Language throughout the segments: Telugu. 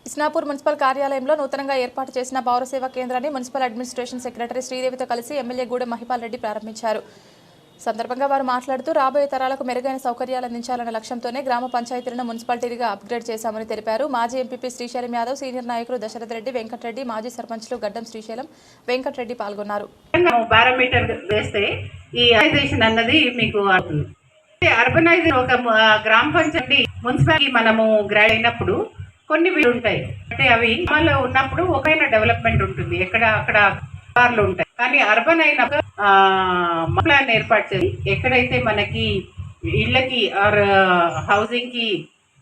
ఇస్నాపూర్ మున్సిపల్ కార్యాలయంలో నూతనంగా ఏర్పాటు చేసిన పౌర సేవా కేంద్రాన్ని మున్సిపల్ అడ్మినిస్ట్రేషన్ సెక్రటరీ శ్రీదేవితో కలిసి ఎమ్మెల్యే గూడెం మహిపాల్ రెడ్డి ప్రారంభించారు. సందర్భంగా వారు మాట్లాడుతూ రాబోయే తరాలకు మెరుగైన సౌకర్యాలు అందించాలన్న లక్ష్యంతోనే గ్రామ పంచాయతీలను మున్సిపాలిటీగా అప్గ్రేడ్ చేశామని తెలిపారు. మాజీ ఎంపీపీ శ్రీశైలం యాదవ్, సీనియర్ నాయకులు దశరథ్ రెడ్డి, వెంకటరెడ్డి, మాజీ సర్పంచ్లు గడ్డం శ్రీశైలం, వెంకటరెడ్డి పాల్గొన్నారు. అర్బనైజేషన్ ఒక గ్రామ పంచాయతీ మున్సిపాలిటీ మనము గ్రాడ్ అయినప్పుడు కొన్ని ఉంటాయి అంటే అవి అమల్లో ఉన్నప్పుడు ఒకైనా డెవలప్మెంట్ ఉంటుంది, ఎక్కడ అక్కడ కార్లు ఉంటాయి. కానీ అర్బన్ అయినప్పుడు ప్లాన్ ఏర్పాటు చేసి ఎక్కడైతే మనకి ఇళ్ళకి ఆర్ హౌసింగ్ కి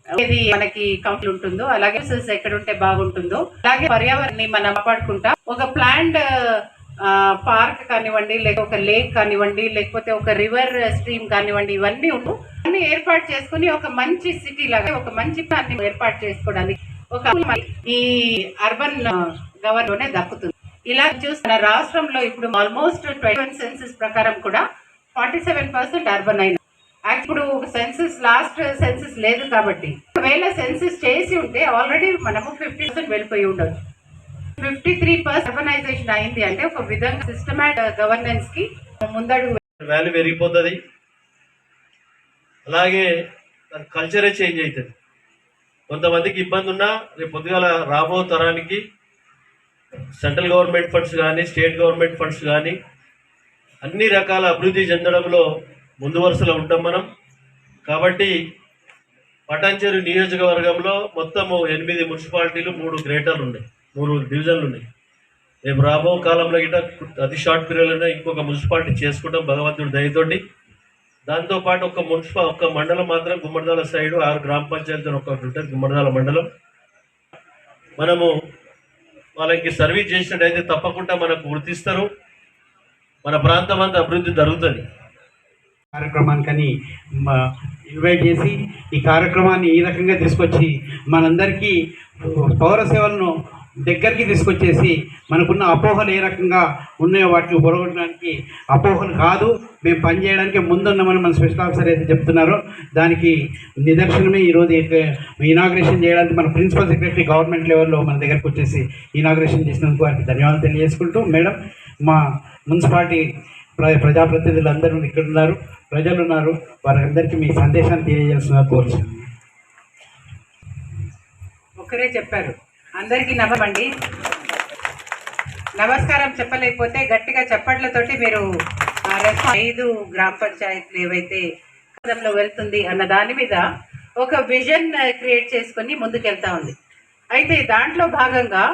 ఏది మనకి కంఫర్ట్ ఉంటుందో, అలాగే ఎక్కడ ఉంటే బాగుంటుందో, అలాగే పర్యావరణాన్ని మనం కాపాడుకుంటా ఒక ప్లాంట్ పార్క్ కానివ్వండి, లేక ఒక లేక్ కానివ్వండి, లేకపోతే ఒక రివర్ స్ట్రీమ్ కానివ్వండి, ఇవన్నీ అన్ని ఏర్పాటు చేసుకుని ఒక మంచి సిటీ లాగా ఒక మంచి ప్లాన్ ఏర్పాటు చేసుకోవడానికి ఒక ఈ అర్బన్ గవర్నమెంట్ దక్కుతుంది. ఇలా చూస్తున్న రాష్ట్రంలో ఇప్పుడు ఆల్మోస్ట్ 21 సెన్సెస్ ప్రకారం కూడా 47% అర్బన్ అయిన. ఇప్పుడు సెన్సెస్ లాస్ట్ సెన్సెస్ లేదు కాబట్టి ఒకవేళ సెన్సెస్ చేసి ఉంటే ఆల్రెడీ మనము 50% వెళ్ళిపోయి ఉండొచ్చు. 53% అర్బనైజేషన్ అయింది అంటే ఒక విధంగా సిస్టమాటిక్ గవర్నెన్స్ కి ముందడుగు వాల్యూ పెరిగిపోతుంది. అలాగే కల్చరే చేంజ్ అవుతుంది. కొంతమందికి ఇబ్బంది ఉన్నా రేపు పొద్దుగాల రాబో తరానికి సెంట్రల్ గవర్నమెంట్ ఫండ్స్ కానీ స్టేట్ గవర్నమెంట్ ఫండ్స్ కానీ అన్ని రకాల అభివృద్ధి చెందడంలో ముందు వరుసలో ఉంటాం మనం. కాబట్టి పటాన్చెరు నియోజకవర్గంలో మొత్తము 8 మున్సిపాలిటీలు, 3 గ్రేటర్లు ఉన్నాయి, 3 డివిజన్లు ఉన్నాయి. రేపు రాబో కాలంలో గిట్ట అతి షార్ట్ పీరియడ్లోనే ఇంకొక మున్సిపాలిటీ చేసుకుంటాం భగవంతుడి దయతోటి. దాంతోపాటు ఒక మండలం మాత్రం గుమ్మడిదాల సైడు 6 గ్రామ పంచాయతీలు ఒకటి ఉంటుంది, గుమ్మడిదాల మండలం. మనము వాళ్ళకి సర్వీస్ చేసినట్టయితే తప్పకుండా మనకు గుర్తిస్తారు, మన ప్రాంతం అంతా అభివృద్ధి జరుగుతుంది. కార్యక్రమానికని ఇన్వైట్ చేసి ఈ కార్యక్రమాన్ని ఈ రకంగా తీసుకొచ్చి మనందరికీ పౌర సేవలను దగ్గరికి తీసుకొచ్చేసి మనకున్న అపోహలు ఏ రకంగా ఉన్నాయో వాటిని పొరగొట్టడానికి, అపోహలు కాదు మేము పనిచేయడానికి ముందున్నామని మన స్పెషల్ ఆఫీసర్ అయితే చెప్తున్నారో దానికి నిదర్శనమే ఈరోజు ఇనాగ్రేషన్ చేయడానికి మన ప్రిన్సిపల్ సెక్రటరీ గవర్నమెంట్ లెవెల్లో మన దగ్గరకు వచ్చేసి ఇనాగ్రేషన్ చేసినందుకు వారికి ధన్యవాదాలు తెలియజేసుకుంటూ, మేడం మా మున్సిపాలిటీ ప్రజాప్రతినిధులు అందరూ ఇక్కడ ఉన్నారు, ప్రజలు ఉన్నారు, వారందరికీ మీ సందేశాన్ని తెలియజేస్తున్నా కోరుతున్నాను. ఒకరే చెప్పారు, అందరికీ నమస్కారం. నమస్కారం చెప్పలేకపోతే గట్టిగా చప్పట్లతోటి మీరు 5 గ్రామ పంచాయతీలు ఏవైతే వెళ్తుంది అన్న దాని మీద ఒక విజన్ క్రియేట్ చేసుకొని ముందుకెళ్తా ఉంది. అయితే దాంట్లో భాగంగా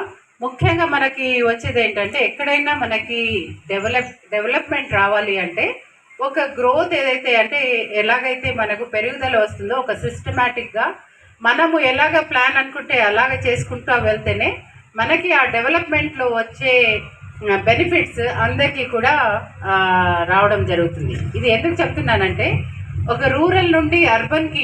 ముఖ్యంగా మనకి వచ్చేది ఏంటంటే ఎక్కడైనా మనకి డెవలప్మెంట్ రావాలి అంటే ఒక గ్రోత్ ఏదైతే అంటే ఎలాగైతే మనకు పెరుగుదల వస్తుందో ఒక సిస్టమేటిక్గా మనము ఎలాగ ప్లాన్ అనుకుంటే అలాగ చేసుకుంటూ వెళ్తేనే మనకి ఆ డెవలప్మెంట్లో వచ్చే బెనిఫిట్స్ అందరికీ కూడా రావడం జరుగుతుంది. ఇది ఎందుకు చెప్తున్నానంటే ఒక రూరల్ నుండి అర్బన్కి